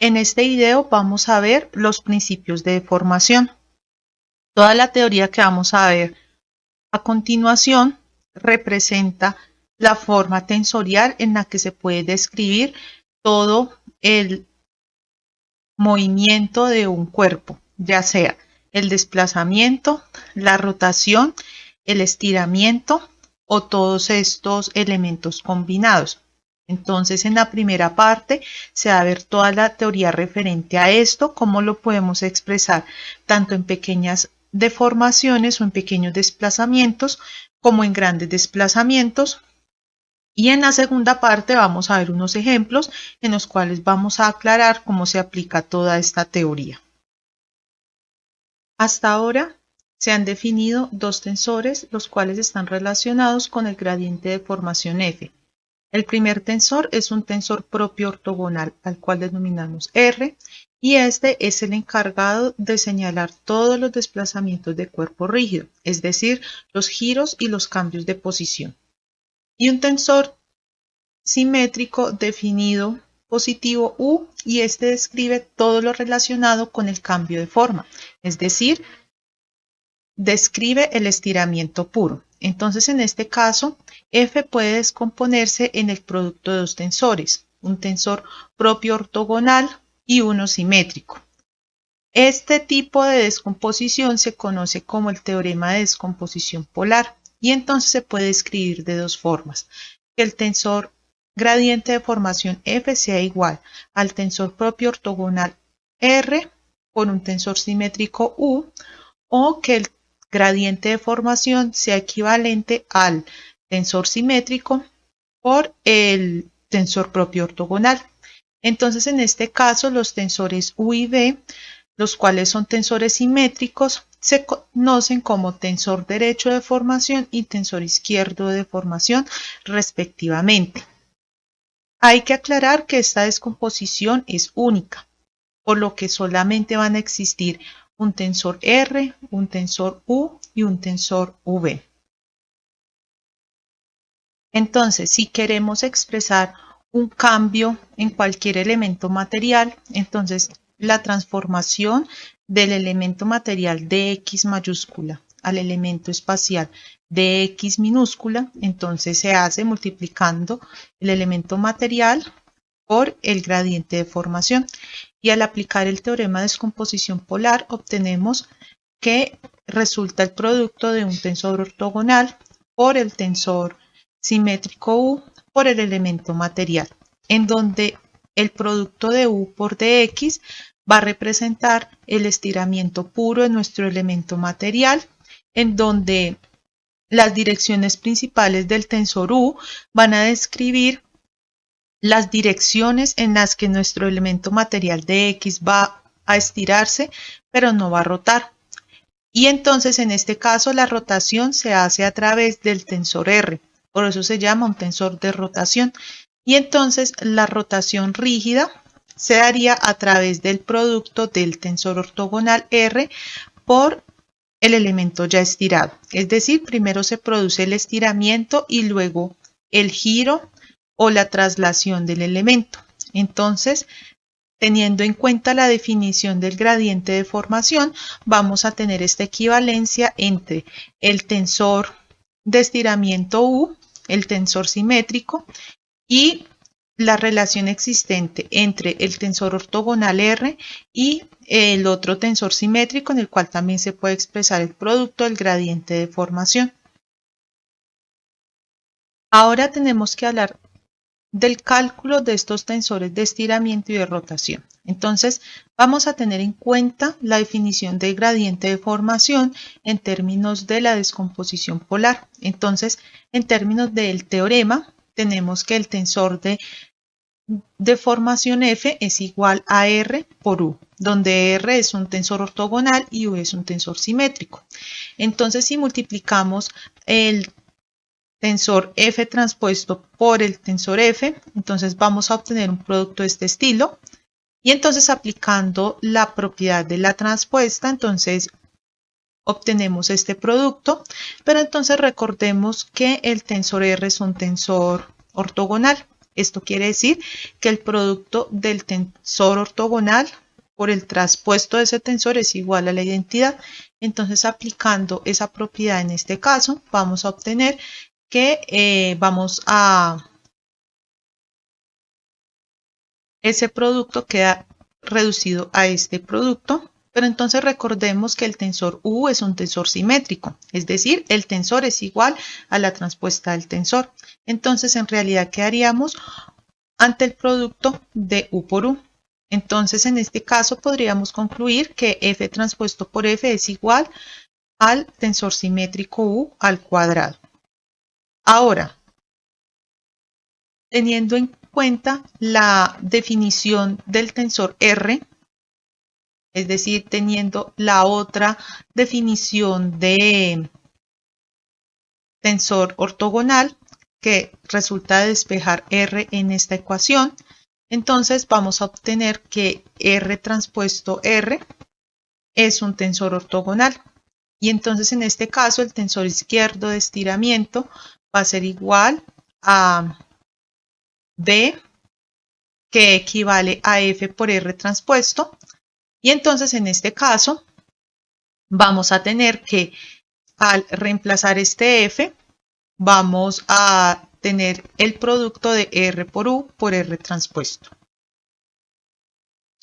En este video vamos a ver los principios de deformación. Toda la teoría que vamos a ver a continuación representa la forma tensorial en la que se puede describir todo el movimiento de un cuerpo, ya sea el desplazamiento, la rotación, el estiramiento o todos estos elementos combinados. Entonces, en la primera parte se va a ver toda la teoría referente a esto, cómo lo podemos expresar tanto en pequeñas deformaciones o en pequeños desplazamientos, como en grandes desplazamientos. Y en la segunda parte vamos a ver unos ejemplos en los cuales vamos a aclarar cómo se aplica toda esta teoría. Hasta ahora se han definido dos tensores, los cuales están relacionados con el gradiente de deformación F. El primer tensor es un tensor propio ortogonal, al cual denominamos R, y este es el encargado de señalar todos los desplazamientos de cuerpo rígido, es decir, los giros y los cambios de posición. Y un tensor simétrico definido positivo U, y este describe todo lo relacionado con el cambio de forma, es decir, describe el estiramiento puro. Entonces, en este caso, F puede descomponerse en el producto de dos tensores, un tensor propio ortogonal y uno simétrico. Este tipo de descomposición se conoce como el teorema de descomposición polar, y entonces se puede escribir de dos formas: que el tensor gradiente de deformación F sea igual al tensor propio ortogonal R por un tensor simétrico U, o que el gradiente de deformación sea equivalente al tensor simétrico por el tensor propio ortogonal. Entonces, en este caso, los tensores U y V, los cuales son tensores simétricos, se conocen como tensor derecho de deformación y tensor izquierdo de deformación, respectivamente. Hay que aclarar que esta descomposición es única, por lo que solamente van a existir un tensor R, un tensor U y un tensor V. Entonces, si queremos expresar un cambio en cualquier elemento material, entonces la transformación del elemento material de X mayúscula al elemento espacial de X minúscula, entonces se hace multiplicando el elemento material por el gradiente de deformación. Y al aplicar el teorema de descomposición polar, obtenemos que resulta el producto de un tensor ortogonal por el tensor simétrico U por el elemento material, en donde el producto de U por dx va a representar el estiramiento puro de nuestro elemento material, en donde las direcciones principales del tensor U van a describir las direcciones en las que nuestro elemento material de X va a estirarse, pero no va a rotar. Y entonces, en este caso, la rotación se hace a través del tensor R. Por eso se llama un tensor de rotación. Y entonces, la rotación rígida se daría a través del producto del tensor ortogonal R por el elemento ya estirado. Es decir, primero se produce el estiramiento y luego el giro o la traslación del elemento. Entonces, teniendo en cuenta la definición del gradiente de deformación, vamos a tener esta equivalencia entre el tensor de estiramiento U, el tensor simétrico, y la relación existente entre el tensor ortogonal R y el otro tensor simétrico, en el cual también se puede expresar el producto del gradiente de deformación. Ahora tenemos que hablar del cálculo de estos tensores de estiramiento y de rotación. Entonces, vamos a tener en cuenta la definición del gradiente de deformación en términos de la descomposición polar. Entonces, en términos del teorema, tenemos que el tensor de deformación F es igual a R por U, donde R es un tensor ortogonal y U es un tensor simétrico. Entonces, si multiplicamos el tensor F transpuesto por el tensor F, entonces vamos a obtener un producto de este estilo. Y entonces, aplicando la propiedad de la transpuesta, entonces obtenemos este producto. Pero entonces recordemos que el tensor R es un tensor ortogonal. Esto quiere decir que el producto del tensor ortogonal por el traspuesto de ese tensor es igual a la identidad. Entonces, aplicando esa propiedad en este caso, vamos a obtener que ese producto queda reducido a este producto. Pero entonces recordemos que el tensor U es un tensor simétrico, es decir, el tensor es igual a la transpuesta del tensor. Entonces, en realidad quedaríamos ante el producto de U por U. Entonces, en este caso podríamos concluir que F transpuesto por F es igual al tensor simétrico U al cuadrado. Ahora, teniendo en cuenta la definición del tensor R, es decir, teniendo la otra definición de tensor ortogonal que resulta de despejar R en esta ecuación, entonces vamos a obtener que R transpuesto R es un tensor ortogonal. Y entonces en este caso el tensor izquierdo de estiramiento va a ser igual a B, que equivale a F por R transpuesto. Y entonces en este caso vamos a tener que al reemplazar este F, vamos a tener el producto de R por U por R transpuesto.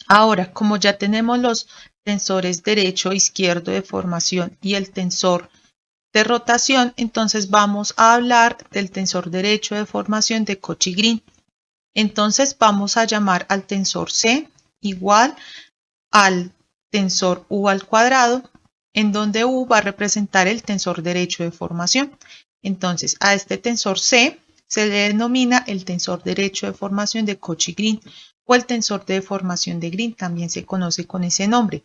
Ahora, como ya tenemos los tensores derecho e izquierdo de formación y el tensor de rotación, entonces vamos a hablar del tensor derecho de formación de Cauchy-Green. Entonces vamos a llamar al tensor C igual al tensor U al cuadrado, en donde U va a representar el tensor derecho de formación. Entonces, a este tensor C se le denomina el tensor derecho de formación de Cauchy-Green o el tensor de deformación de Green, también se conoce con ese nombre.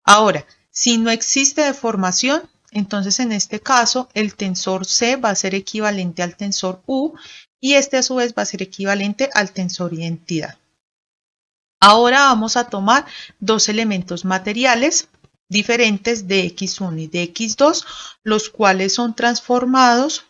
Ahora, si no existe deformación, entonces en este caso el tensor C va a ser equivalente al tensor U y este a su vez va a ser equivalente al tensor identidad. Ahora vamos a tomar dos elementos materiales diferentes de X1 y de X2, los cuales son transformados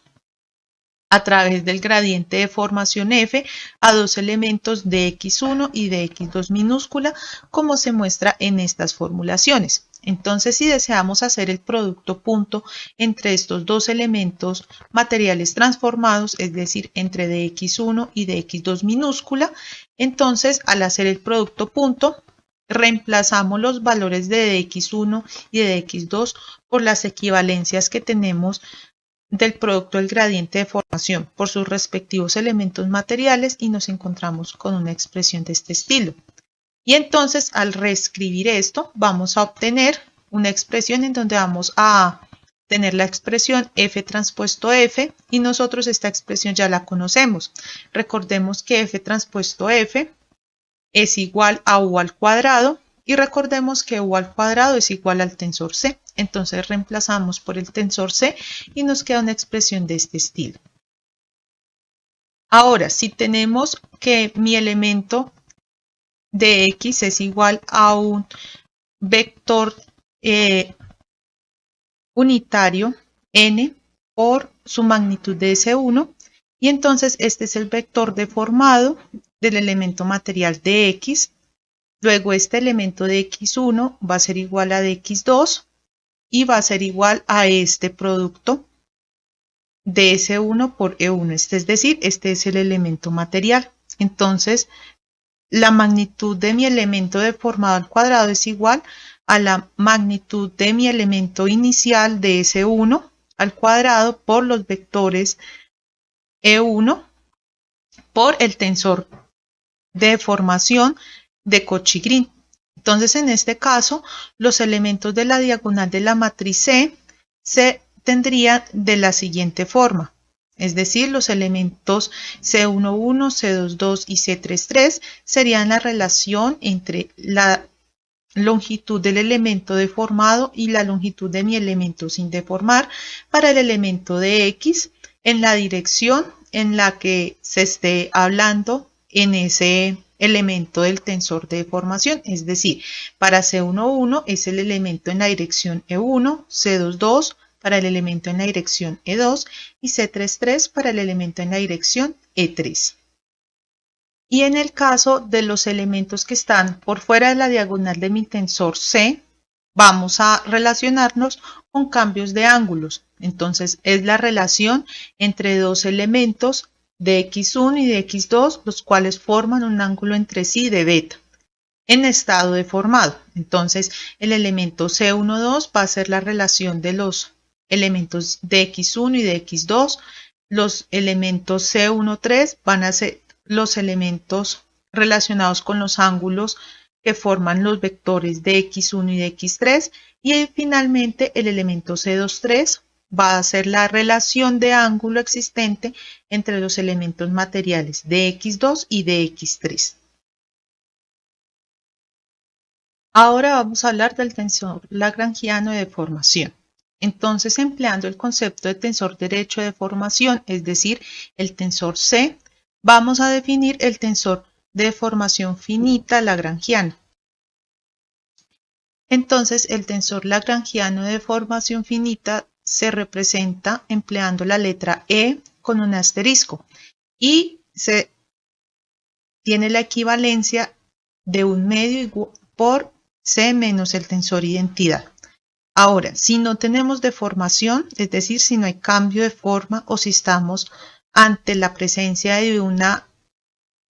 a través del gradiente de formación F a dos elementos de X1 y de X2 minúscula, como se muestra en estas formulaciones. Entonces, si deseamos hacer el producto punto entre estos dos elementos materiales transformados, es decir, entre de X1 y de X2 minúscula, entonces al hacer el producto punto, reemplazamos los valores de X1 y de X2 por las equivalencias que tenemos del producto del gradiente de formación por sus respectivos elementos materiales y nos encontramos con una expresión de este estilo. Y entonces al reescribir esto vamos a obtener una expresión en donde vamos a tener la expresión F transpuesto F y nosotros esta expresión ya la conocemos. Recordemos que F transpuesto F es igual a U al cuadrado y recordemos que U al cuadrado es igual al tensor C. Entonces reemplazamos por el tensor C y nos queda una expresión de este estilo. Ahora, si tenemos que mi elemento de X es igual a un vector unitario n por su magnitud de S1 y entonces este es el vector deformado del elemento material de X. Luego este elemento de X1 va a ser igual a de X2 y va a ser igual a este producto de S1 por E1. Es decir, este es el elemento material. Entonces, la magnitud de mi elemento deformado al cuadrado es igual a la magnitud de mi elemento inicial de S1 al cuadrado por los vectores E1 por el tensor de deformación de Cauchy-Green. Entonces, en este caso, los elementos de la diagonal de la matriz C se tendrían de la siguiente forma. Es decir, los elementos C11, C22 y C33 serían la relación entre la longitud del elemento deformado y la longitud de mi elemento sin deformar para el elemento de X en la dirección en la que se esté hablando en ese elemento del tensor de deformación, es decir, para C11 es el elemento en la dirección E1, C22 para el elemento en la dirección E2 y C33 para el elemento en la dirección E3. Y en el caso de los elementos que están por fuera de la diagonal de mi tensor C, vamos a relacionarnos con cambios de ángulos. Entonces es la relación entre dos elementos de x1 y de x2, los cuales forman un ángulo entre sí de beta en estado deformado. Entonces el elemento C12 va a ser la relación de los elementos de x1 y de x2. Los elementos C13 van a ser los elementos relacionados con los ángulos que forman los vectores de x1 y de x3. Y finalmente el elemento C23 va a ser la relación de ángulo existente entre los elementos materiales de x2 y de x3. Ahora vamos a hablar del tensor lagrangiano de deformación. Entonces, empleando el concepto de tensor derecho de deformación, es decir, el tensor C, vamos a definir el tensor de deformación finita lagrangiano. Entonces, el tensor lagrangiano de deformación finita se representa empleando la letra E con un asterisco y se tiene la equivalencia de 1/2 por C menos el tensor identidad. Ahora, si no tenemos deformación, es decir, si no hay cambio de forma o si estamos ante la presencia de una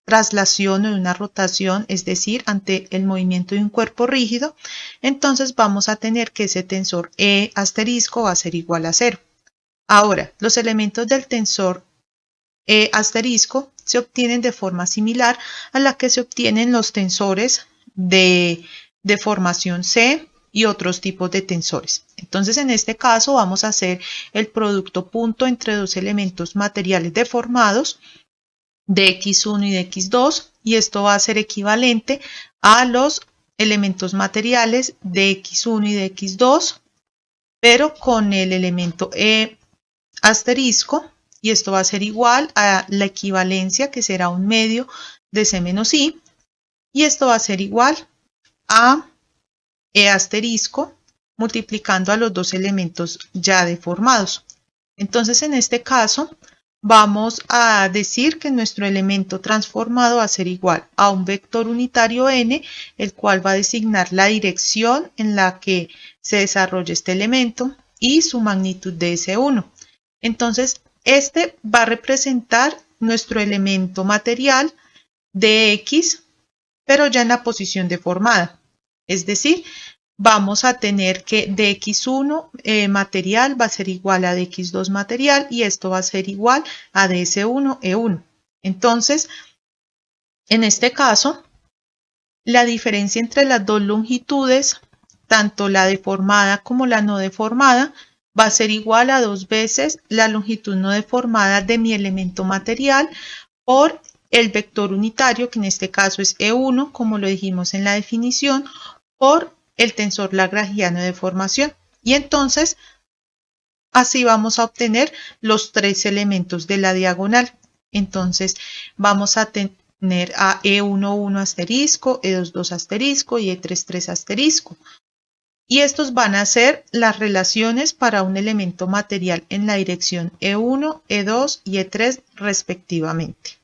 traslación o de una rotación, es decir, ante el movimiento de un cuerpo rígido, entonces vamos a tener que ese tensor E asterisco va a ser igual a 0. Ahora, los elementos del tensor E asterisco se obtienen de forma similar a la que se obtienen los tensores de deformación C y otros tipos de tensores. Entonces, en este caso vamos a hacer el producto punto entre dos elementos materiales deformados de x1 y de x2, y esto va a ser equivalente a los elementos materiales de x1 y de x2, pero con el elemento E asterisco, y esto va a ser igual a la equivalencia, que será 1/2 de C menos I, y esto va a ser igual a E asterisco multiplicando a los dos elementos ya deformados. Entonces, en este caso, vamos a decir que nuestro elemento transformado va a ser igual a un vector unitario n, el cual va a designar la dirección en la que se desarrolla este elemento y su magnitud de S1. Entonces, este va a representar nuestro elemento material de X, pero ya en la posición deformada. Es decir, vamos a tener que dx1 material va a ser igual a dx2 material, y esto va a ser igual a ds1 e1. Entonces, en este caso, la diferencia entre las dos longitudes, tanto la deformada como la no deformada, va a ser igual a 2 veces la longitud no deformada de mi elemento material por el vector unitario, que en este caso es E1, como lo dijimos en la definición, por el tensor lagrangiano de deformación. Y entonces, así vamos a obtener los tres elementos de la diagonal. Entonces, vamos a tener a E11 asterisco, E22 asterisco y E33 asterisco. Y estos van a ser las relaciones para un elemento material en la dirección E1, E2 y E3 respectivamente.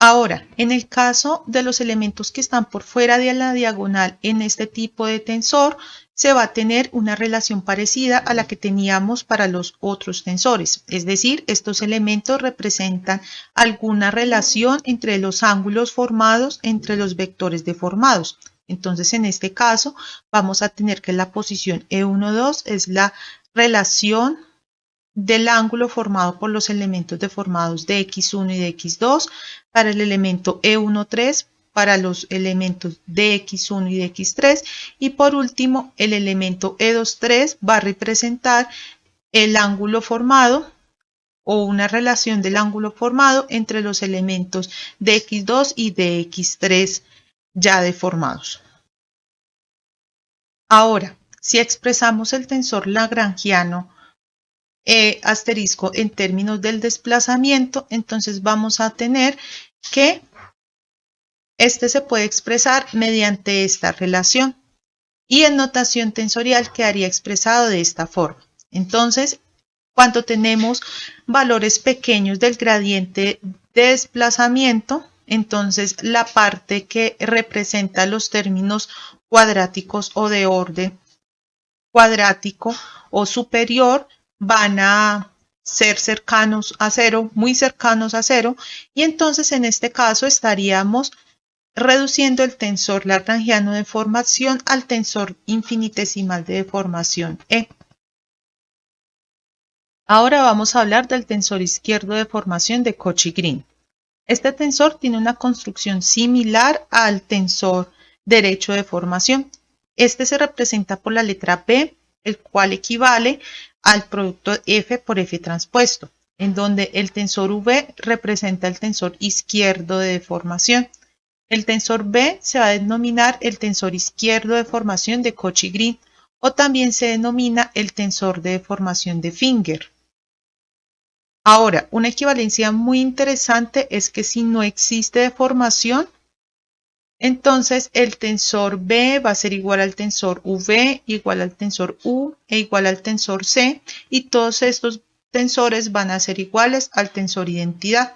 Ahora, en el caso de los elementos que están por fuera de la diagonal en este tipo de tensor, se va a tener una relación parecida a la que teníamos para los otros tensores. Es decir, estos elementos representan alguna relación entre los ángulos formados entre los vectores deformados. Entonces, en este caso, vamos a tener que la posición E12 es la relación del ángulo formado por los elementos deformados de x1 y de x2, para el elemento E13, para los elementos de x1 y de x3, y por último el elemento E23 va a representar el ángulo formado o una relación del ángulo formado entre los elementos de x2 y de x3 ya deformados. Ahora, si expresamos el tensor lagrangiano E asterisco en términos del desplazamiento, entonces vamos a tener que este se puede expresar mediante esta relación, y en notación tensorial quedaría expresado de esta forma. Entonces, cuando tenemos valores pequeños del gradiente de desplazamiento, entonces la parte que representa los términos cuadráticos o de orden cuadrático o superior van a ser cercanos a cero, muy cercanos a cero, y entonces en este caso estaríamos reduciendo el tensor lagrangiano de deformación al tensor infinitesimal de deformación E. Ahora vamos a hablar del tensor izquierdo de deformación de Cauchy-Green. Este tensor tiene una construcción similar al tensor derecho de deformación. Este se representa por la letra B, el cual equivale al producto F por F transpuesto, en donde el tensor V representa el tensor izquierdo de deformación. El tensor B se va a denominar el tensor izquierdo de deformación de Cauchy-Green o también se denomina el tensor de deformación de Finger. Ahora, una equivalencia muy interesante es que si no existe deformación, entonces el tensor B va a ser igual al tensor V, igual al tensor U e igual al tensor C, y todos estos tensores van a ser iguales al tensor identidad.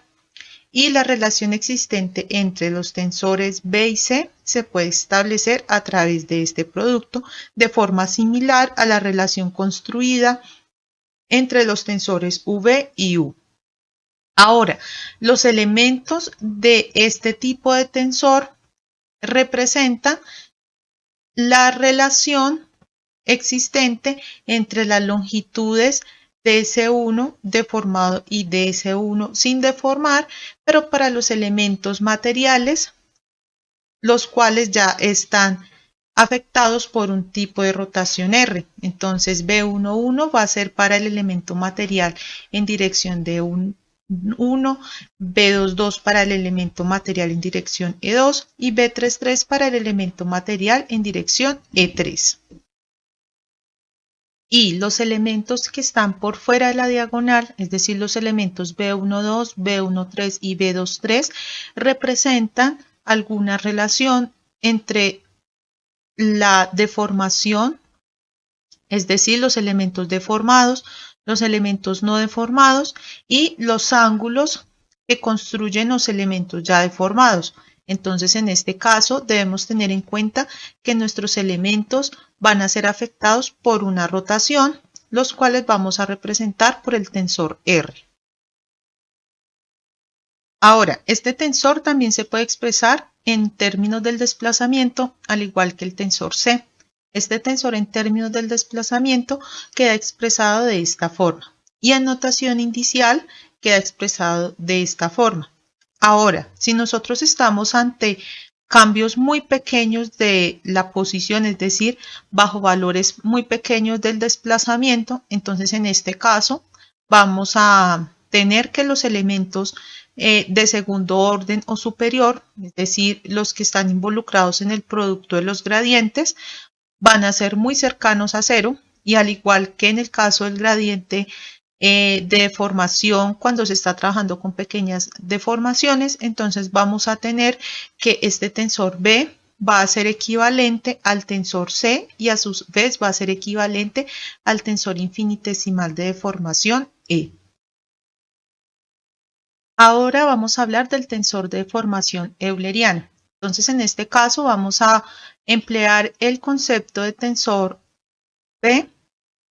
Y la relación existente entre los tensores B y C se puede establecer a través de este producto de forma similar a la relación construida entre los tensores V y U. Ahora, los elementos de este tipo de tensor representan la relación existente entre las longitudes DS1 deformado y DS1 sin deformar, pero para los elementos materiales, los cuales ya están afectados por un tipo de rotación R. Entonces B11 va a ser para el elemento material en dirección de 1, B22 para el elemento material en dirección E2 y B33 para el elemento material en dirección E3. Y los elementos que están por fuera de la diagonal, es decir, los elementos B12, B13 y B23, representan alguna relación entre la deformación, es decir, los elementos deformados, los elementos no deformados y los ángulos que construyen los elementos ya deformados. Entonces, en este caso, debemos tener en cuenta que nuestros elementos van a ser afectados por una rotación, los cuales vamos a representar por el tensor R. Ahora, este tensor también se puede expresar en términos del desplazamiento, al igual que el tensor C. Este tensor en términos del desplazamiento queda expresado de esta forma y en notación indicial queda expresado de esta forma. Ahora, si nosotros estamos ante cambios muy pequeños de la posición, es decir, bajo valores muy pequeños del desplazamiento, entonces en este caso vamos a tener que los elementos de segundo orden o superior, es decir, los que están involucrados en el producto de los gradientes, van a ser muy cercanos a cero y al igual que en el caso del gradiente de deformación, cuando se está trabajando con pequeñas deformaciones, entonces vamos a tener que este tensor B va a ser equivalente al tensor C y a su vez va a ser equivalente al tensor infinitesimal de deformación E. Ahora vamos a hablar del tensor de deformación euleriano. Entonces, en este caso vamos a emplear el concepto de tensor B,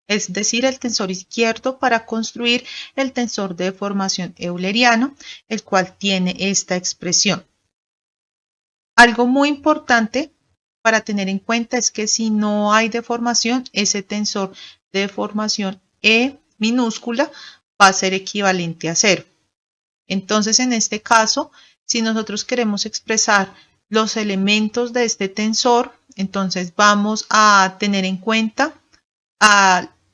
es decir, el tensor izquierdo para construir el tensor de deformación euleriano, el cual tiene esta expresión. Algo muy importante para tener en cuenta es que si no hay deformación, ese tensor de deformación E minúscula va a ser equivalente a cero. Entonces, en este caso, si nosotros queremos expresar los elementos de este tensor, entonces vamos a tener en cuenta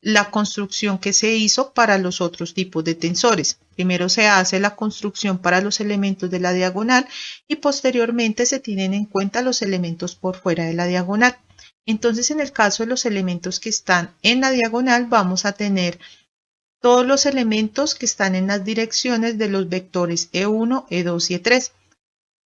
la construcción que se hizo para los otros tipos de tensores. Primero se hace la construcción para los elementos de la diagonal y posteriormente se tienen en cuenta los elementos por fuera de la diagonal. Entonces, en el caso de los elementos que están en la diagonal, vamos a tener todos los elementos que están en las direcciones de los vectores E1, E2 y E3.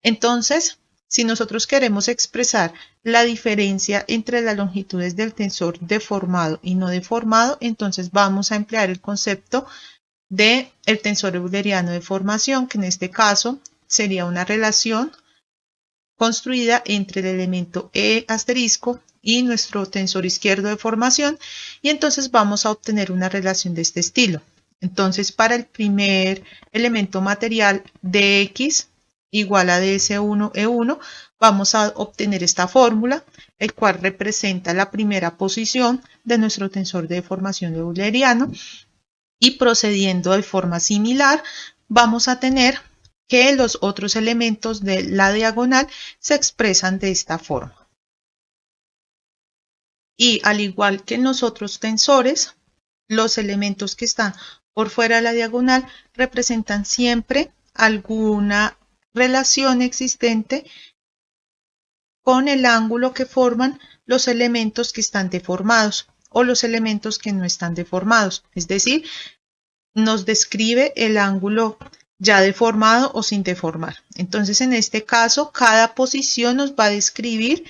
Entonces, si nosotros queremos expresar la diferencia entre las longitudes del tensor deformado y no deformado, entonces vamos a emplear el concepto del tensor euleriano de deformación, que en este caso sería una relación construida entre el elemento E asterisco y nuestro tensor izquierdo de formación, y entonces vamos a obtener una relación de este estilo. Entonces, para el primer elemento material dx igual a ds1e1, vamos a obtener esta fórmula, el cual representa la primera posición de nuestro tensor de deformación euleriano, y procediendo de forma similar, vamos a tener que los otros elementos de la diagonal se expresan de esta forma. Y al igual que en los otros tensores, los elementos que están por fuera de la diagonal representan siempre alguna relación existente con el ángulo que forman los elementos que están deformados o los elementos que no están deformados. Es decir, nos describe el ángulo ya deformado o sin deformar. Entonces, en este caso, cada posición nos va a describir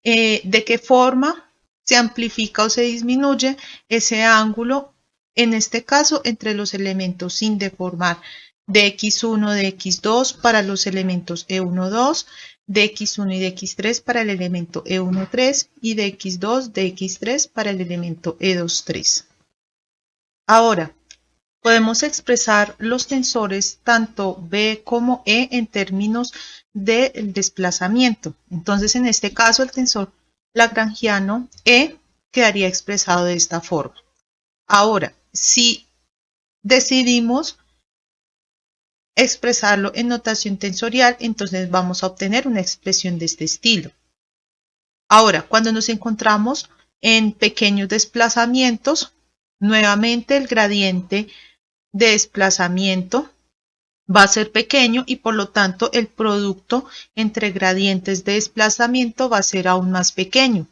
de qué forma se amplifica o se disminuye ese ángulo, en este caso, entre los elementos sin deformar de x1, de x2 para los elementos e1, 2, de x1 y de x3 para el elemento e1, 3 y de x2, de x3 para el elemento e2, 3. Ahora, podemos expresar los tensores tanto B como E en términos del desplazamiento. Entonces, en este caso, el tensor lagrangiano E quedaría expresado de esta forma. Ahora, si decidimos expresarlo en notación tensorial, entonces vamos a obtener una expresión de este estilo. Ahora, cuando nos encontramos en pequeños desplazamientos, nuevamente el gradiente de desplazamiento va a ser pequeño y por lo tanto el producto entre gradientes de desplazamiento va a ser aún más pequeño,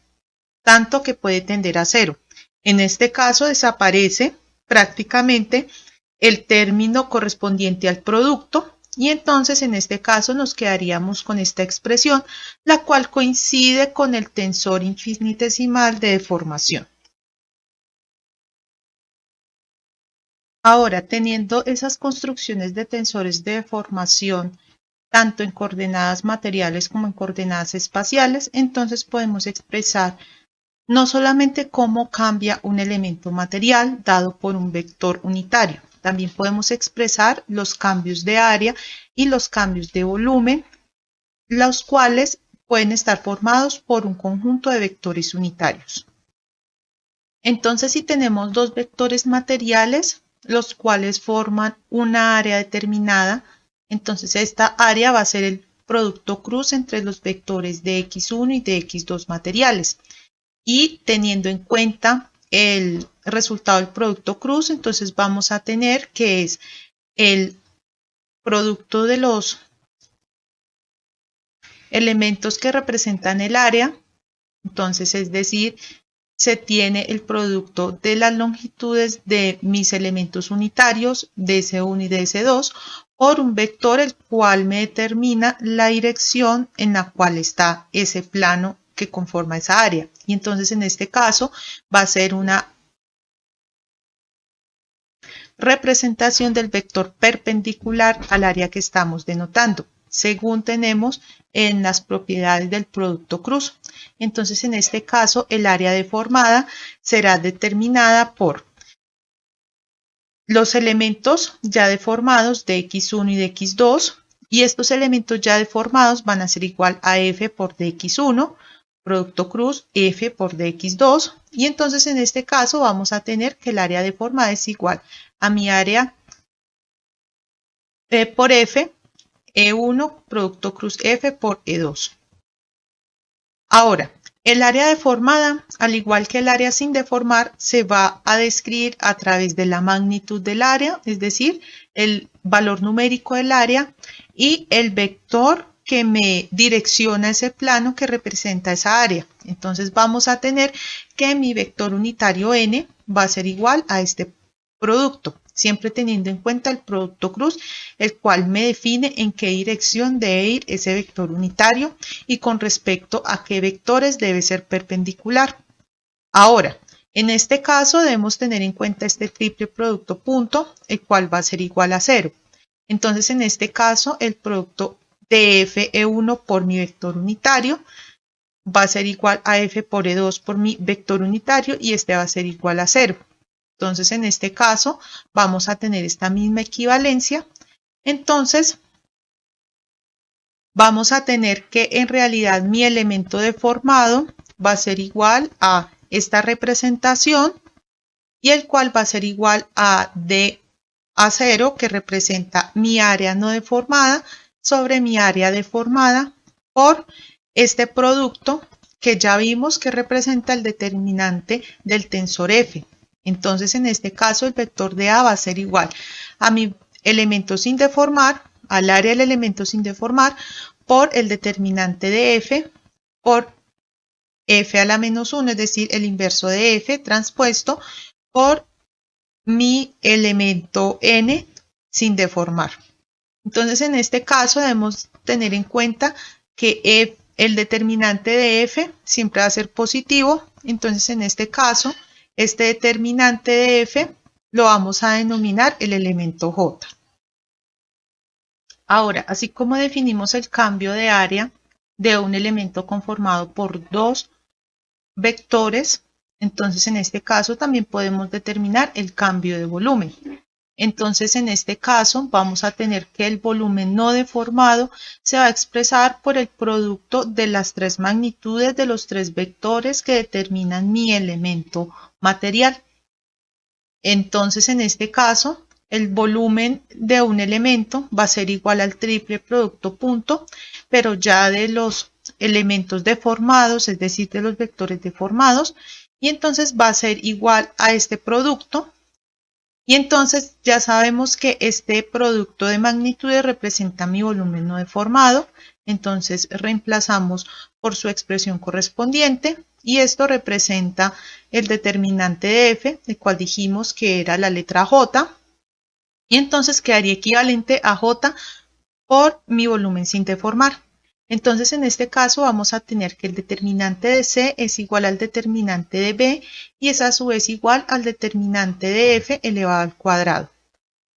tanto que puede tender a cero. En este caso desaparece prácticamente el término correspondiente al producto y entonces en este caso nos quedaríamos con esta expresión, la cual coincide con el tensor infinitesimal de deformación. Ahora, teniendo esas construcciones de tensores de deformación, tanto en coordenadas materiales como en coordenadas espaciales, entonces podemos expresar no solamente cómo cambia un elemento material dado por un vector unitario, también podemos expresar los cambios de área y los cambios de volumen, los cuales pueden estar formados por un conjunto de vectores unitarios. Entonces, si tenemos dos vectores materiales, los cuales forman una área determinada, entonces esta área va a ser el producto cruz entre los vectores de x1 y de x2 materiales. Y teniendo en cuenta el resultado del producto cruz, entonces vamos a tener que es el producto de los elementos que representan el área, entonces es decir, se tiene el producto de las longitudes de mis elementos unitarios, ds1 y ds2, por un vector el cual me determina la dirección en la cual está ese plano que conforma esa área. Y entonces en este caso va a ser una representación del vector perpendicular al área que estamos denotando, según tenemos en las propiedades del producto cruz. Entonces, en este caso, el área deformada será determinada por los elementos ya deformados de x1 y de x2, y estos elementos ya deformados van a ser igual a f por dx1, producto cruz f por dx2, y entonces en este caso vamos a tener que el área deformada es igual a mi área por f, E1, producto cruz f por E2. Ahora, el área deformada, al igual que el área sin deformar, se va a describir a través de la magnitud del área, es decir, el valor numérico del área y el vector que me direcciona ese plano que representa esa área. Entonces vamos a tener que mi vector unitario n va a ser igual a este producto, siempre teniendo en cuenta el producto cruz, el cual me define en qué dirección debe ir ese vector unitario y con respecto a qué vectores debe ser perpendicular. Ahora, en este caso debemos tener en cuenta este triple producto punto, el cual va a ser igual a 0. Entonces, en este caso, el producto de f E1 por mi vector unitario va a ser igual a f por E2 por mi vector unitario y este va a ser igual a 0. Entonces, en este caso, vamos a tener esta misma equivalencia. Entonces, vamos a tener que en realidad mi elemento deformado va a ser igual a esta representación y el cual va a ser igual a D a 0, que representa mi área no deformada sobre mi área deformada por este producto que ya vimos que representa el determinante del tensor F. Entonces, en este caso, el vector de A va a ser igual a mi elemento sin deformar, al área del elemento sin deformar, por el determinante de F, por F a la menos 1, es decir, el inverso de F transpuesto por mi elemento N sin deformar. Entonces, en este caso debemos tener en cuenta que el determinante de F siempre va a ser positivo. Entonces, en este caso, este determinante de F lo vamos a denominar el elemento J. Ahora, así como definimos el cambio de área de un elemento conformado por dos vectores, entonces en este caso también podemos determinar el cambio de volumen. Entonces, en este caso, vamos a tener que el volumen no deformado se va a expresar por el producto de las tres magnitudes de los tres vectores que determinan mi elemento material. Entonces, en este caso, el volumen de un elemento va a ser igual al triple producto punto, pero ya de los elementos deformados, es decir, de los vectores deformados, y entonces va a ser igual a este producto. Y entonces ya sabemos que este producto de magnitudes representa mi volumen no deformado. Entonces reemplazamos por su expresión correspondiente y esto representa el determinante de F, el cual dijimos que era la letra J. Y entonces quedaría equivalente a J por mi volumen sin deformar. Entonces, en este caso vamos a tener que el determinante de C es igual al determinante de B y es a su vez igual al determinante de F elevado al cuadrado.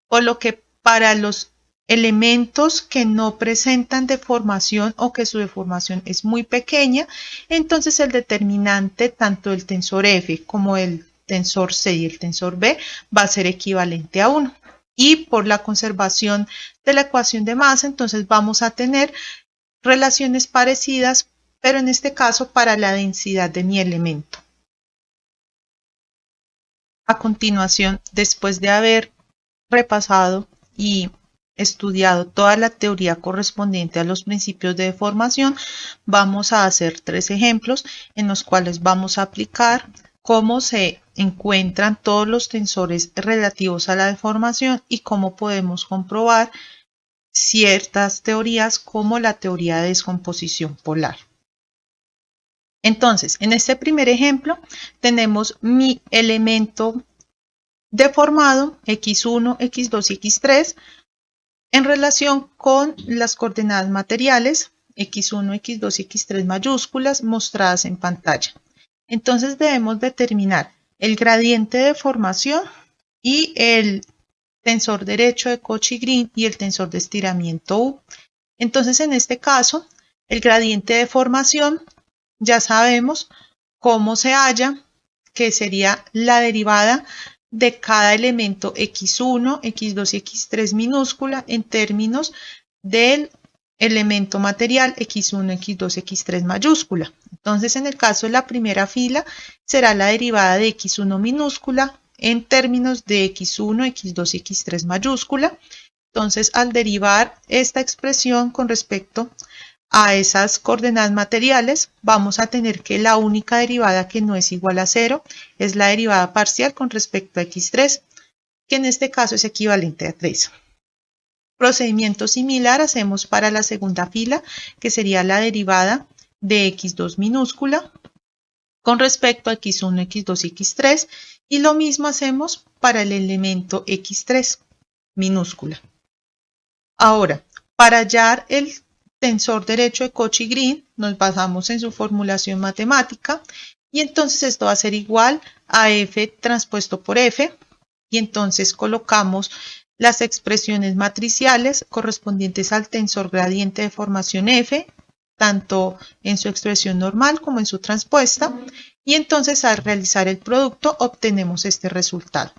Por lo que para los elementos que no presentan deformación o que su deformación es muy pequeña, entonces el determinante tanto del tensor F como el tensor C y el tensor B va a ser equivalente a 1. Y por la conservación de la ecuación de masa, entonces vamos a tener relaciones parecidas, pero en este caso para la densidad de mi elemento. A continuación, después de haber repasado y estudiado toda la teoría correspondiente a los principios de deformación, vamos a hacer 3 ejemplos en los cuales vamos a aplicar cómo se encuentran todos los tensores relativos a la deformación y cómo podemos comprobar ciertas teorías como la teoría de descomposición polar. Entonces, en este primer ejemplo tenemos mi elemento deformado x1, x2 y x3 en relación con las coordenadas materiales x1, x2 y x3 mayúsculas mostradas en pantalla. Entonces debemos determinar el gradiente de deformación y el tensor derecho de Cauchy-Green y el tensor de estiramiento U. Entonces, en este caso, el gradiente de deformación ya sabemos cómo se halla, que sería la derivada de cada elemento x1, x2 y x3 minúscula en términos del elemento material x1, x2, x3 mayúscula. Entonces, en el caso de la primera fila, será la derivada de x1 minúscula en términos de x1, x2 y x3 mayúscula. Entonces, al derivar esta expresión con respecto a esas coordenadas materiales, vamos a tener que la única derivada que no es igual a 0 es la derivada parcial con respecto a x3, que en este caso es equivalente a 3. Procedimiento similar hacemos para la segunda fila, que sería la derivada de x2 minúscula con respecto a x1, x2 y x3, y lo mismo hacemos para el elemento x3 minúscula. Ahora, para hallar el tensor derecho de Cauchy-Green, nos basamos en su formulación matemática, y entonces esto va a ser igual a f transpuesto por f, y entonces colocamos las expresiones matriciales correspondientes al tensor gradiente de formación F, tanto en su expresión normal como en su transpuesta, y entonces al realizar el producto obtenemos este resultado.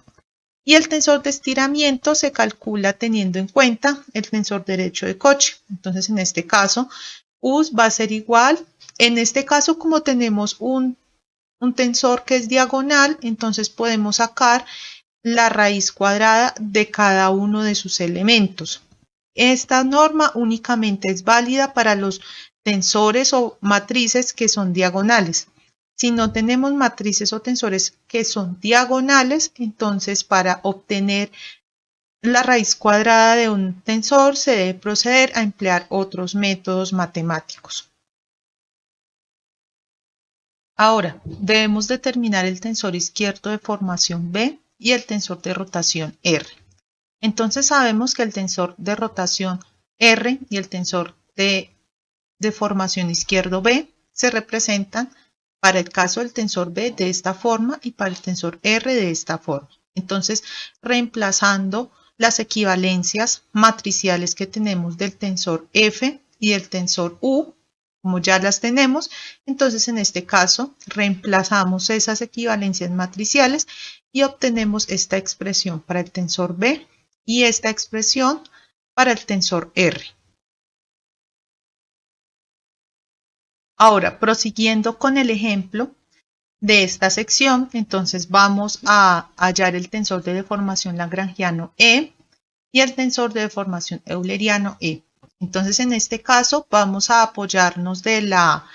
Y el tensor de estiramiento se calcula teniendo en cuenta el tensor derecho de Cauchy. Entonces, en este caso, U va a ser igual. En este caso, como tenemos un tensor que es diagonal, entonces podemos sacar la raíz cuadrada de cada uno de sus elementos. Esta norma únicamente es válida para los tensores o matrices que son diagonales. Si no tenemos matrices o tensores que son diagonales, entonces para obtener la raíz cuadrada de un tensor se debe proceder a emplear otros métodos matemáticos. Ahora, debemos determinar el tensor izquierdo de formación B y el tensor de rotación R. Entonces sabemos que el tensor de rotación R y el tensor de formación izquierdo B se representan para el caso del tensor B de esta forma y para el tensor R de esta forma. Entonces, reemplazando las equivalencias matriciales que tenemos del tensor F y del tensor U, como ya las tenemos, entonces en este caso reemplazamos esas equivalencias matriciales y obtenemos esta expresión para el tensor B y esta expresión para el tensor R. Ahora, prosiguiendo con el ejemplo de esta sección, entonces vamos a hallar el tensor de deformación lagrangiano E y el tensor de deformación euleriano E. Entonces, en este caso, vamos a apoyarnos de la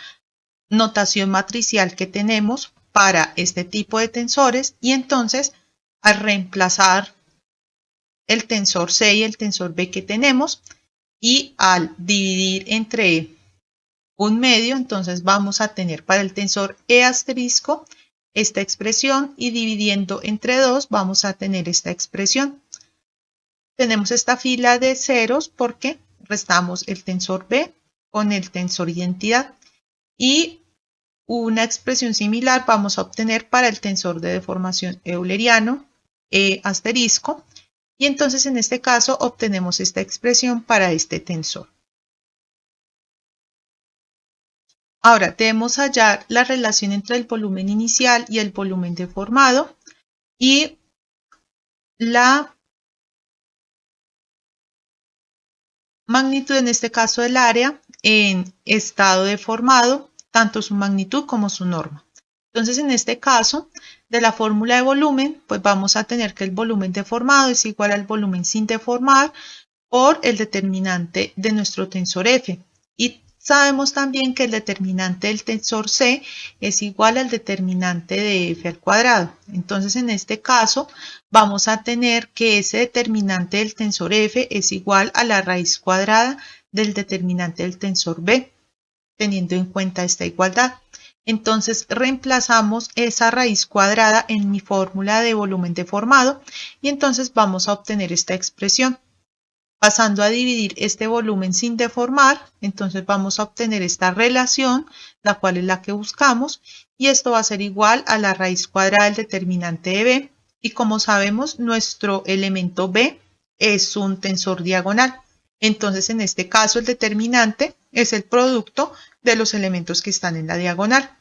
notación matricial que tenemos para este tipo de tensores y entonces, al reemplazar el tensor C y el tensor B que tenemos y al dividir entre un medio, entonces vamos a tener para el tensor E asterisco esta expresión y dividiendo entre 2 vamos a tener esta expresión. Tenemos esta fila de ceros porque restamos el tensor B con el tensor identidad y una expresión similar vamos a obtener para el tensor de deformación euleriano E asterisco y entonces en este caso obtenemos esta expresión para este tensor. Ahora debemos hallar la relación entre el volumen inicial y el volumen deformado y la magnitud, en este caso del área, en estado deformado, tanto su magnitud como su norma. Entonces, en este caso, de la fórmula de volumen, pues vamos a tener que el volumen deformado es igual al volumen sin deformar por el determinante de nuestro tensor F. Y sabemos también que el determinante del tensor C es igual al determinante de F al cuadrado. Entonces, en este caso, vamos a tener que ese determinante del tensor F es igual a la raíz cuadrada del determinante del tensor B, teniendo en cuenta esta igualdad. Entonces, reemplazamos esa raíz cuadrada en mi fórmula de volumen deformado y entonces vamos a obtener esta expresión. Pasando a dividir este volumen sin deformar, entonces vamos a obtener esta relación, la cual es la que buscamos, y esto va a ser igual a la raíz cuadrada del determinante de B. Y como sabemos, nuestro elemento B es un tensor diagonal. Entonces, en este caso, el determinante es el producto de los elementos que están en la diagonal.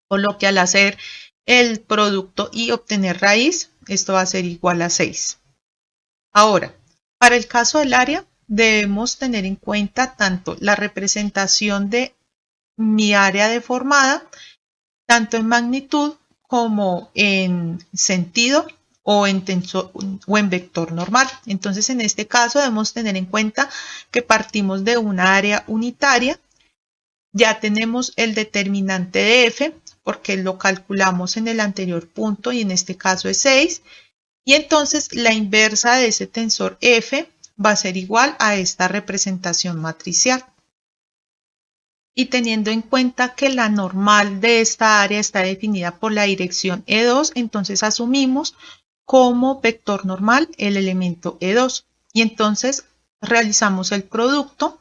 Por lo que al hacer el producto y obtener raíz, esto va a ser igual a 6. Ahora, para el caso del área, debemos tener en cuenta tanto la representación de mi área deformada, tanto en magnitud como en sentido o en tensor o en vector normal. Entonces, en este caso debemos tener en cuenta que partimos de una área unitaria. Ya tenemos el determinante de F, porque lo calculamos en el anterior punto y en este caso es 6. Y entonces la inversa de ese tensor F va a ser igual a esta representación matricial. Y teniendo en cuenta que la normal de esta área está definida por la dirección E2, entonces asumimos como vector normal el elemento E2. Y entonces realizamos el producto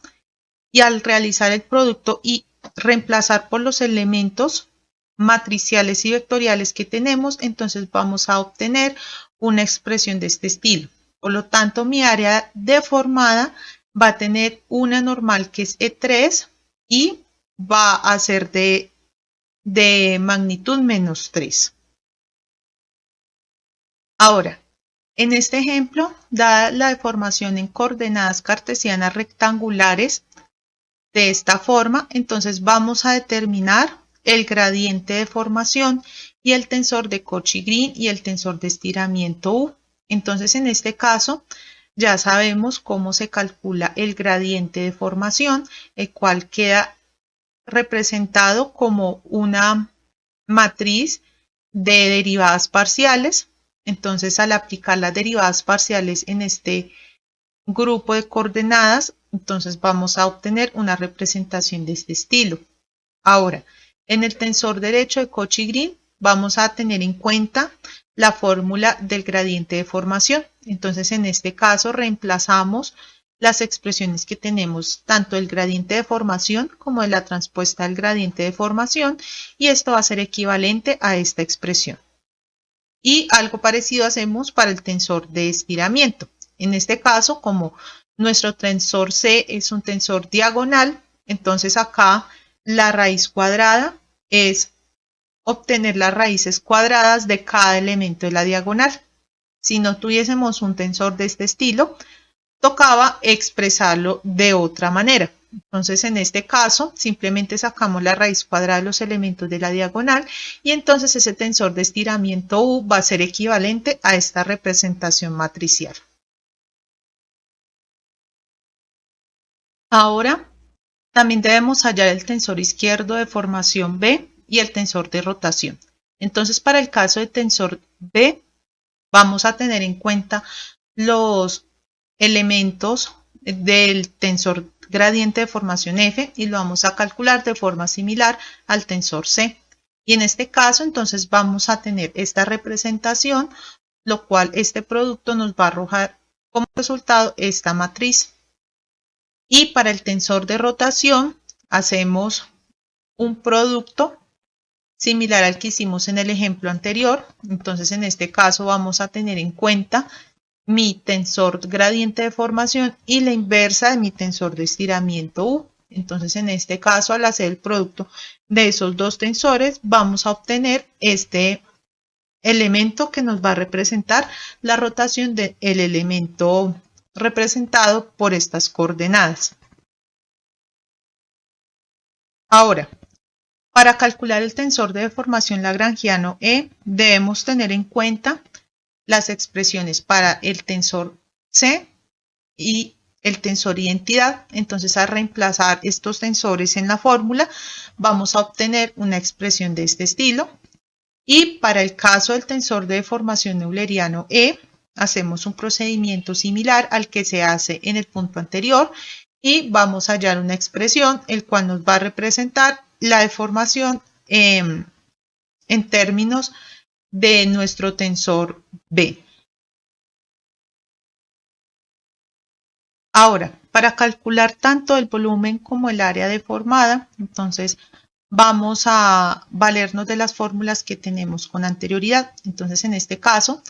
y al realizar el producto y reemplazar por los elementos matriciales y vectoriales que tenemos, entonces vamos a obtener una expresión de este estilo. Por lo tanto, mi área deformada va a tener una normal que es E3 y va a ser de magnitud -3. Ahora, en este ejemplo, dada la deformación en coordenadas cartesianas rectangulares de esta forma, entonces vamos a determinar el gradiente de deformación y el tensor de Cauchy-Green y el tensor de estiramiento U. Entonces, en este caso, ya sabemos cómo se calcula el gradiente de deformación, el cual queda representado como una matriz de derivadas parciales. Entonces, al aplicar las derivadas parciales en este grupo de coordenadas, entonces vamos a obtener una representación de este estilo. Ahora, en el tensor derecho de Cauchy-Green vamos a tener en cuenta la fórmula del gradiente de deformación. Entonces, en este caso, reemplazamos las expresiones que tenemos tanto del gradiente de deformación como de la transpuesta del gradiente de deformación, y esto va a ser equivalente a esta expresión. Y algo parecido hacemos para el tensor de estiramiento. En este caso, como nuestro tensor C es un tensor diagonal, entonces acá la raíz cuadrada es obtener las raíces cuadradas de cada elemento de la diagonal. Si no tuviésemos un tensor de este estilo, tocaba expresarlo de otra manera. Entonces, en este caso, simplemente sacamos la raíz cuadrada de los elementos de la diagonal y entonces ese tensor de estiramiento U va a ser equivalente a esta representación matricial. Ahora, también debemos hallar el tensor izquierdo de deformación B y el tensor de rotación. Entonces, para el caso de tensor B, vamos a tener en cuenta los elementos del tensor gradiente de deformación F y lo vamos a calcular de forma similar al tensor C. Y en este caso, entonces vamos a tener esta representación, lo cual este producto nos va a arrojar como resultado esta matriz. Y para el tensor de rotación hacemos un producto similar al que hicimos en el ejemplo anterior. Entonces, en este caso vamos a tener en cuenta mi tensor gradiente de deformación y la inversa de mi tensor de estiramiento U. Entonces, en este caso, al hacer el producto de esos dos tensores, vamos a obtener este elemento que nos va a representar la rotación del elemento representado por estas coordenadas. Ahora, para calcular el tensor de deformación lagrangiano E, debemos tener en cuenta las expresiones para el tensor C y el tensor identidad. Entonces, al reemplazar estos tensores en la fórmula, vamos a obtener una expresión de este estilo. Y para el caso del tensor de deformación euleriano E, hacemos un procedimiento similar al que se hace en el punto anterior y vamos a hallar una expresión el cual nos va a representar la deformación en términos de nuestro tensor B. Ahora, para calcular tanto el volumen como el área deformada, entonces vamos a valernos de las fórmulas que tenemos con anterioridad. Entonces, en este caso,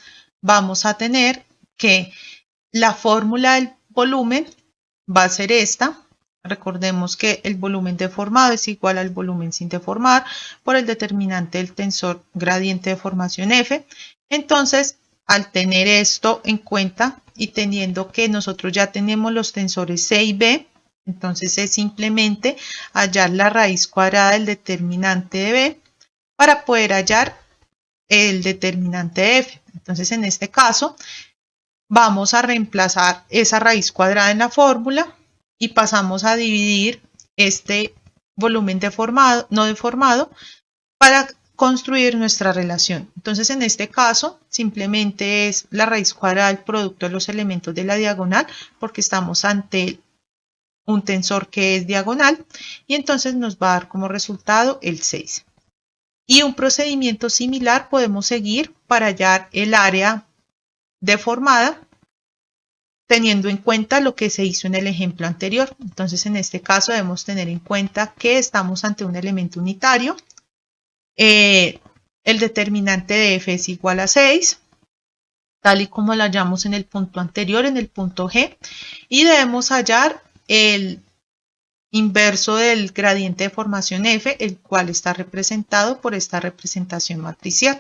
vamos a tener que la fórmula del volumen va a ser esta. Recordemos que el volumen deformado es igual al volumen sin deformar por el determinante del tensor gradiente de deformación F. Entonces, al tener esto en cuenta y teniendo que nosotros ya tenemos los tensores C y B, entonces es simplemente hallar la raíz cuadrada del determinante de B para poder hallar el determinante de F. Entonces, en este caso, vamos a reemplazar esa raíz cuadrada en la fórmula y pasamos a dividir este volumen deformado, no deformado, para construir nuestra relación. Entonces, en este caso, simplemente es la raíz cuadrada del producto de los elementos de la diagonal, porque estamos ante un tensor que es diagonal, y entonces nos va a dar como resultado el 6. Y un procedimiento similar podemos seguir para hallar el área deformada, teniendo en cuenta lo que se hizo en el ejemplo anterior. Entonces, en este caso debemos tener en cuenta que estamos ante un elemento unitario. El determinante de F es igual a 6 tal y como la hallamos en el punto anterior, en el punto G, y debemos hallar el inverso del gradiente de formación F, el cual está representado por esta representación matricial.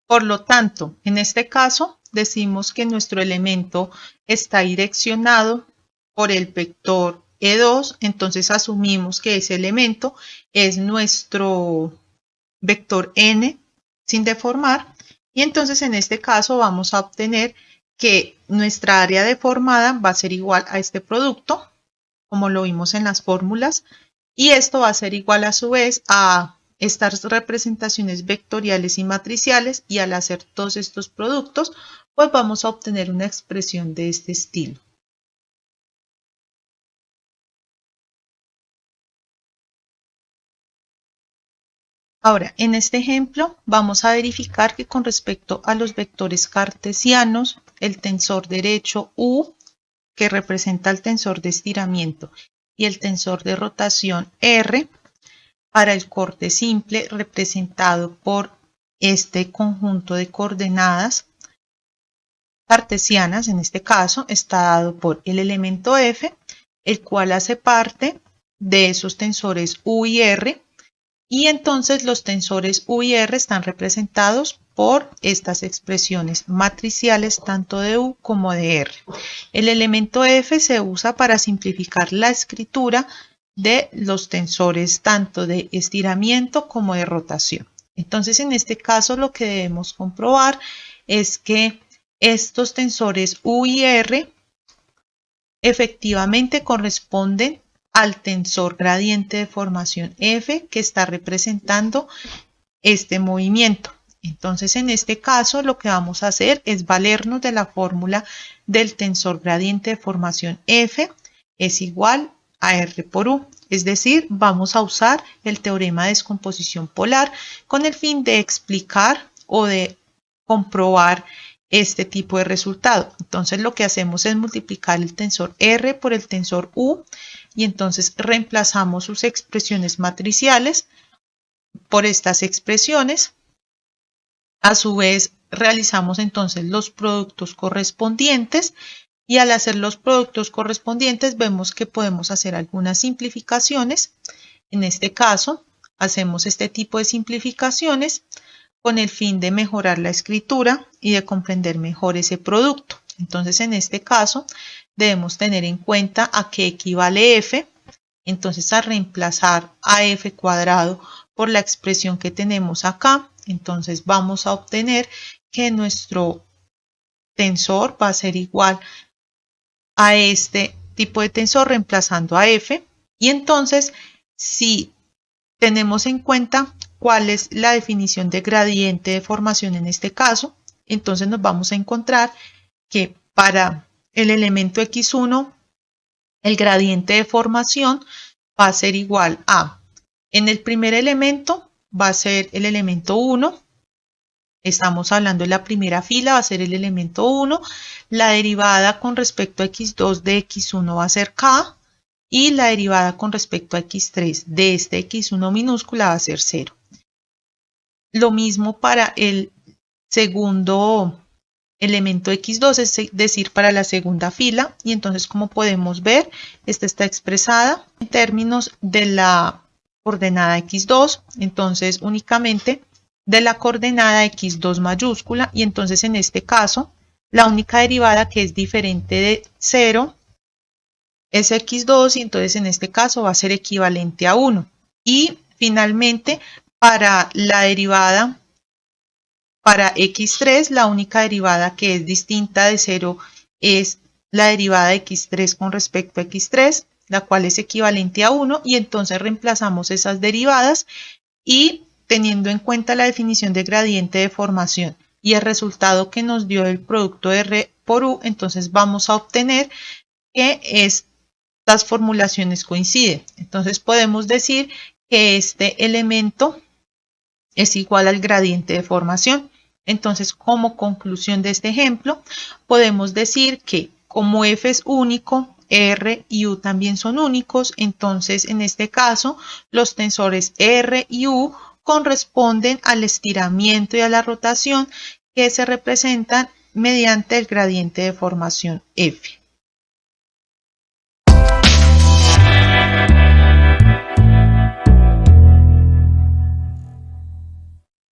Por lo tanto, en este caso, decimos que nuestro elemento está direccionado por el vector E2, entonces asumimos que ese elemento es nuestro vector n sin deformar, y entonces en este caso vamos a obtener que nuestra área deformada va a ser igual a este producto, como lo vimos en las fórmulas, y esto va a ser igual a su vez a estas representaciones vectoriales y matriciales, y al hacer todos estos productos, pues vamos a obtener una expresión de este estilo. Ahora, en este ejemplo vamos a verificar que con respecto a los vectores cartesianos, el tensor derecho U, que representa el tensor de estiramiento, y el tensor de rotación R, para el corte simple representado por este conjunto de coordenadas cartesianas, en este caso, está dado por el elemento F, el cual hace parte de esos tensores U y R, y entonces los tensores U y R están representados por estas expresiones matriciales tanto de U como de R. El elemento F se usa para simplificar la escritura de los tensores tanto de estiramiento como de rotación. Entonces, en este caso lo que debemos comprobar es que estos tensores U y R efectivamente corresponden al tensor gradiente de formación F que está representando este movimiento. Entonces, en este caso, lo que vamos a hacer es valernos de la fórmula del tensor gradiente de formación F es igual a R por U. Es decir, vamos a usar el teorema de descomposición polar con el fin de explicar o de comprobar este tipo de resultado. Entonces, lo que hacemos es multiplicar el tensor R por el tensor U, y entonces reemplazamos sus expresiones matriciales por estas expresiones. A su vez, realizamos entonces los productos correspondientes, y al hacer los productos correspondientes vemos que podemos hacer algunas simplificaciones. En este caso, hacemos este tipo de simplificaciones con el fin de mejorar la escritura y de comprender mejor ese producto. Entonces, en este caso, debemos tener en cuenta a qué equivale f. Entonces, a reemplazar a f cuadrado por la expresión que tenemos acá, entonces vamos a obtener que nuestro tensor va a ser igual a este tipo de tensor reemplazando a f. Y entonces, si tenemos en cuenta cuál es la definición de gradiente de formación en este caso, entonces nos vamos a encontrar que para el elemento x1, el gradiente de formación va a ser igual a, en el primer elemento va a ser el elemento 1, estamos hablando de la primera fila, va a ser el elemento 1, la derivada con respecto a x2 de x1 va a ser k, y la derivada con respecto a x3 de este x1 minúscula va a ser 0. Lo mismo para el segundo elemento x2, es decir, para la segunda fila, y entonces, como podemos ver, esta está expresada en términos de la coordenada x2, entonces únicamente de la coordenada x2 mayúscula, y entonces en este caso la única derivada que es diferente de 0 es x2, y entonces en este caso va a ser equivalente a 1. Y finalmente, para la derivada para x3, la única derivada que es distinta de 0 es la derivada de x3 con respecto a x3, la cual es equivalente a 1, y entonces reemplazamos esas derivadas, y teniendo en cuenta la definición de gradiente de formación y el resultado que nos dio el producto R por U, entonces vamos a obtener que estas formulaciones coinciden. Entonces podemos decir que este elemento es igual al gradiente de formación. Entonces, como conclusión de este ejemplo, podemos decir que como f es único, R y U también son únicos, entonces en este caso los tensores R y U corresponden al estiramiento y a la rotación que se representan mediante el gradiente de formación F.